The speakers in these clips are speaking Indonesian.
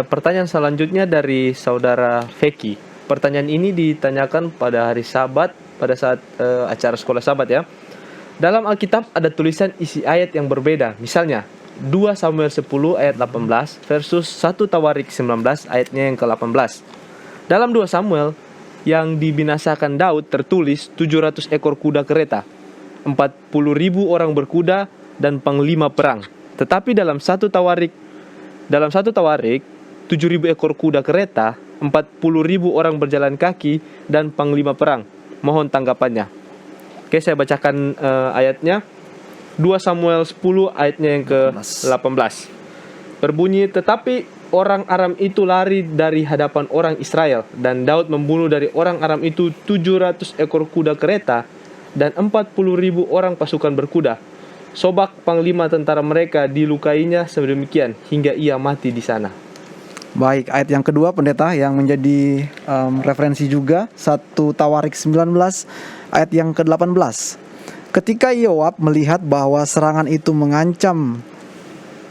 Pertanyaan selanjutnya dari saudara Feki. Pertanyaan ini ditanyakan pada hari Sabat pada saat acara sekolah Sabat ya. Dalam Alkitab ada tulisan isi ayat yang berbeda. Misalnya 2 Samuel 10 ayat 18 versus 1 Tawarik 19 ayatnya yang ke-18. Dalam 2 Samuel yang dibinasakan Daud tertulis 700 ekor kuda kereta, 40.000 orang berkuda dan panglima perang. Tetapi dalam satu Tawarik 7.000 ekor kuda kereta, 40.000 orang berjalan kaki dan panglima perang. Mohon tanggapannya. Oke, saya bacakan ayatnya. 2 Samuel 10 ayatnya yang ke-18. Berbunyi, tetapi orang Aram itu lari dari hadapan orang Israel, dan Daud membunuh dari orang Aram itu 700 ekor kuda kereta dan 40.000 orang pasukan berkuda. Sobak panglima tentara mereka dilukainya sedemikian hingga ia mati di sana. Baik, ayat yang kedua pendeta yang menjadi referensi juga 1 Tawarik 19 ayat yang ke-18. Ketika Yoab melihat bahwa serangan itu mengancam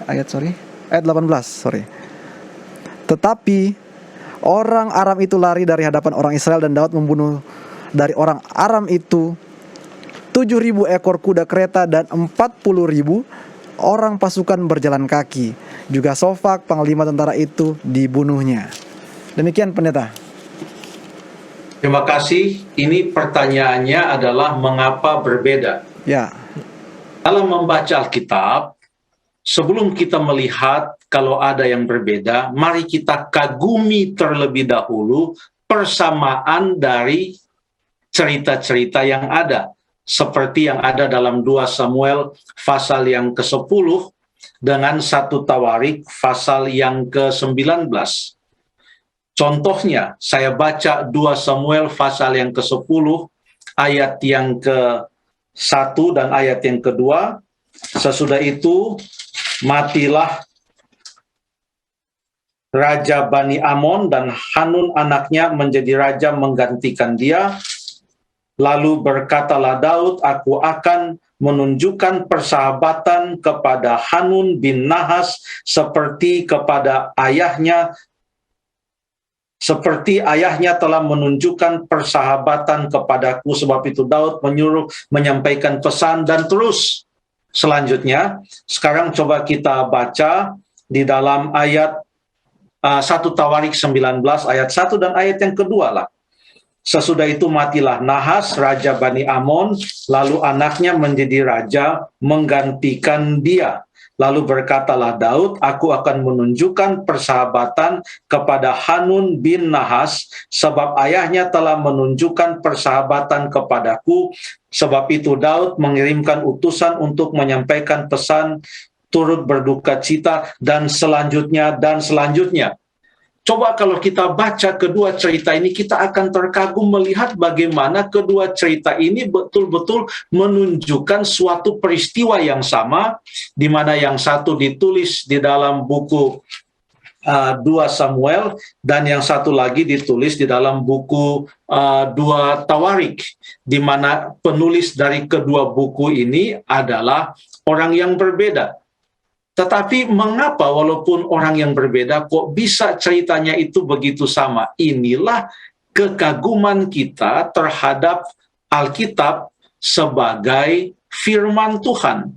ayat 18. Tetapi orang Aram itu lari dari hadapan orang Israel, dan Daud membunuh dari orang Aram itu 7.000 ekor kuda kereta dan 40.000 orang pasukan berjalan kaki. Juga Sofak panglima tentara itu dibunuhnya. Demikian pendeta. Terima kasih. Ini pertanyaannya adalah mengapa berbeda? Ya. Dalam membaca Alkitab, sebelum kita melihat kalau ada yang berbeda, mari kita kagumi terlebih dahulu persamaan dari cerita-cerita yang ada. Seperti yang ada dalam 2 Samuel pasal yang ke-10 dengan 1 Tawarik pasal yang ke-19. Contohnya, saya baca 2 Samuel pasal yang ke-10 ayat yang ke-1 dan ayat yang kedua. Sesudah itu matilah Raja Bani Amon, dan Hanun anaknya menjadi raja menggantikan dia. Lalu berkatalah Daud, aku akan menunjukkan persahabatan kepada Hanun bin Nahas seperti ayahnya telah menunjukkan persahabatan kepadaku. Sebab itu Daud menyuruh menyampaikan pesan, dan terus selanjutnya. Sekarang coba kita baca di dalam ayat 1 Tawarik 19 ayat 1 dan ayat yang kedua lah. Sesudah itu matilah Nahas, Raja Bani Amon, lalu anaknya menjadi raja menggantikan dia. Lalu berkatalah Daud, aku akan menunjukkan persahabatan kepada Hanun bin Nahas, sebab ayahnya telah menunjukkan persahabatan kepadaku. Sebab itu Daud mengirimkan utusan untuk menyampaikan pesan, turut berduka cita, dan selanjutnya. Coba kalau kita baca kedua cerita ini, kita akan terkagum melihat bagaimana kedua cerita ini betul-betul menunjukkan suatu peristiwa yang sama, di mana yang satu ditulis di dalam buku 2 Samuel, dan yang satu lagi ditulis di dalam buku 2 Tawarik, di mana penulis dari kedua buku ini adalah orang yang berbeda. Tetapi mengapa walaupun orang yang berbeda kok bisa ceritanya itu begitu sama? Inilah kekaguman kita terhadap Alkitab sebagai firman Tuhan.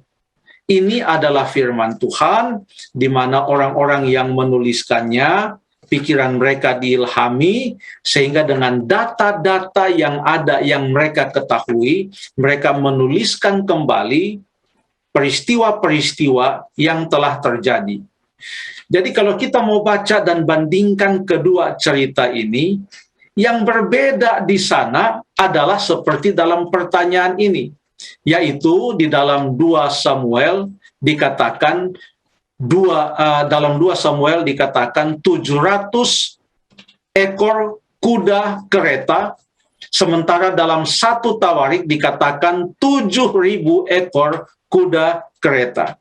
Ini adalah firman Tuhan di mana orang-orang yang menuliskannya, pikiran mereka diilhami, sehingga dengan data-data yang ada yang mereka ketahui, mereka menuliskan kembali peristiwa-peristiwa yang telah terjadi. Jadi kalau kita mau baca dan bandingkan kedua cerita ini, yang berbeda di sana adalah seperti dalam pertanyaan ini, yaitu di dalam 2 Samuel dikatakan dalam 2 Samuel dikatakan 700 ekor kuda kereta, sementara dalam 1 Tawarik dikatakan 7.000 ekor kuda kereta.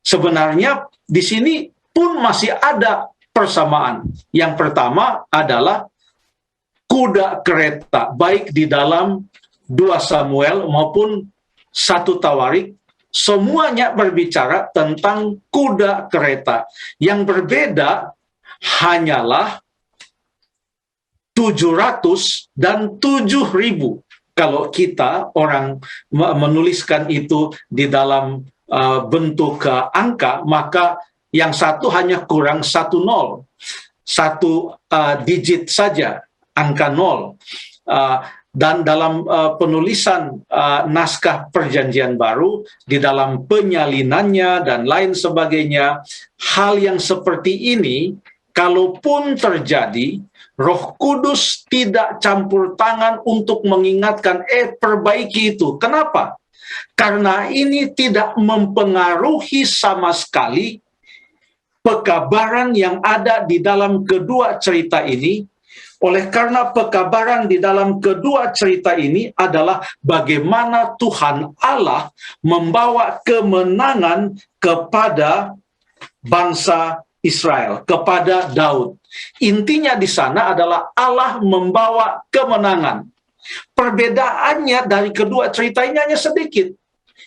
Sebenarnya di sini pun masih ada persamaan. Yang pertama adalah kuda kereta, baik di dalam 2 Samuel maupun 1 Tawarik, semuanya berbicara tentang kuda kereta. Yang berbeda hanyalah 700 dan 7.000. Kalau kita orang menuliskan itu di dalam bentuk angka, maka yang satu hanya kurang 1 nol. Satu digit saja, angka 0. Dan dalam penulisan naskah Perjanjian Baru, di dalam penyalinannya dan lain sebagainya, hal yang seperti ini, kalaupun terjadi, Roh Kudus tidak campur tangan untuk mengingatkan, perbaiki itu. Kenapa? Karena ini tidak mempengaruhi sama sekali pekabaran yang ada di dalam kedua cerita ini. Oleh karena pekabaran di dalam kedua cerita ini adalah bagaimana Tuhan Allah membawa kemenangan kepada bangsa Israel, kepada Daud. Intinya di sana adalah Allah membawa kemenangan. Perbedaannya dari kedua cerita ini hanya sedikit,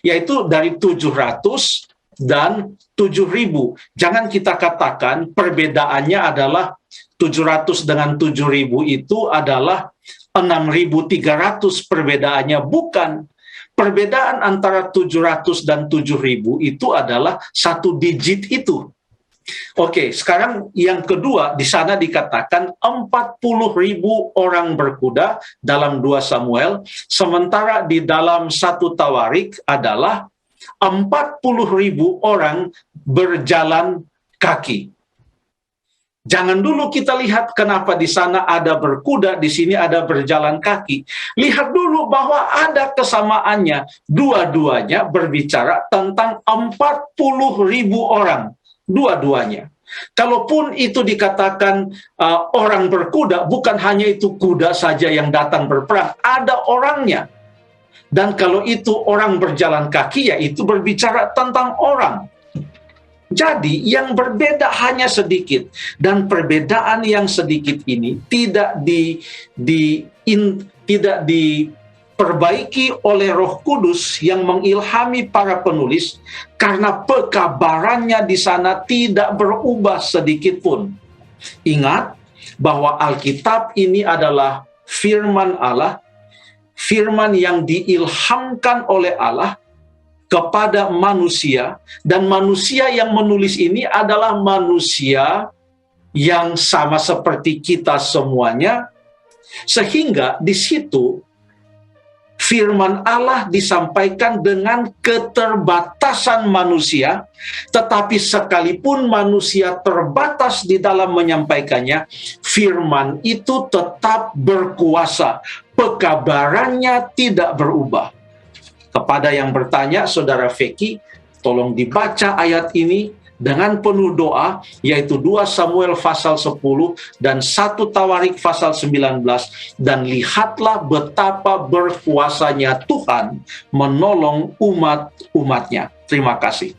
yaitu dari 700 dan 7.000. Jangan kita katakan perbedaannya adalah 700 dengan 7.000 itu adalah 6.300 perbedaannya. Bukan. Perbedaan antara 700 dan 7.000 itu adalah satu digit itu. Oke, sekarang yang kedua, di sana dikatakan 40.000 orang berkuda dalam 2 Samuel, sementara di dalam 1 Tawarik adalah 40.000 orang berjalan kaki. Jangan dulu kita lihat kenapa di sana ada berkuda, di sini ada berjalan kaki. Lihat dulu bahwa ada kesamaannya. Dua-duanya berbicara tentang 40.000 orang. Dua-duanya. Kalaupun itu dikatakan orang berkuda, bukan hanya itu kuda saja yang datang berperang, ada orangnya. Dan kalau itu orang berjalan kaki, ya itu berbicara tentang orang. Jadi yang berbeda hanya sedikit, dan perbedaan yang sedikit ini tidak diperbaiki oleh Roh Kudus yang mengilhami para penulis, karena pekabarannya di sana tidak berubah sedikit pun. Ingat bahwa Alkitab ini adalah firman Allah, firman yang diilhamkan oleh Allah kepada manusia, dan manusia yang menulis ini adalah manusia yang sama seperti kita semuanya, sehingga di situ firman Allah disampaikan dengan keterbatasan manusia, tetapi sekalipun manusia terbatas di dalam menyampaikannya, firman itu tetap berkuasa, pekabarannya tidak berubah. Kepada yang bertanya, Saudara Feki, tolong dibaca ayat ini dengan penuh doa, yaitu 2 Samuel pasal 10 dan 1 Tawarik pasal 19, dan lihatlah betapa berkuasanya Tuhan menolong umat-umatnya. Terima kasih.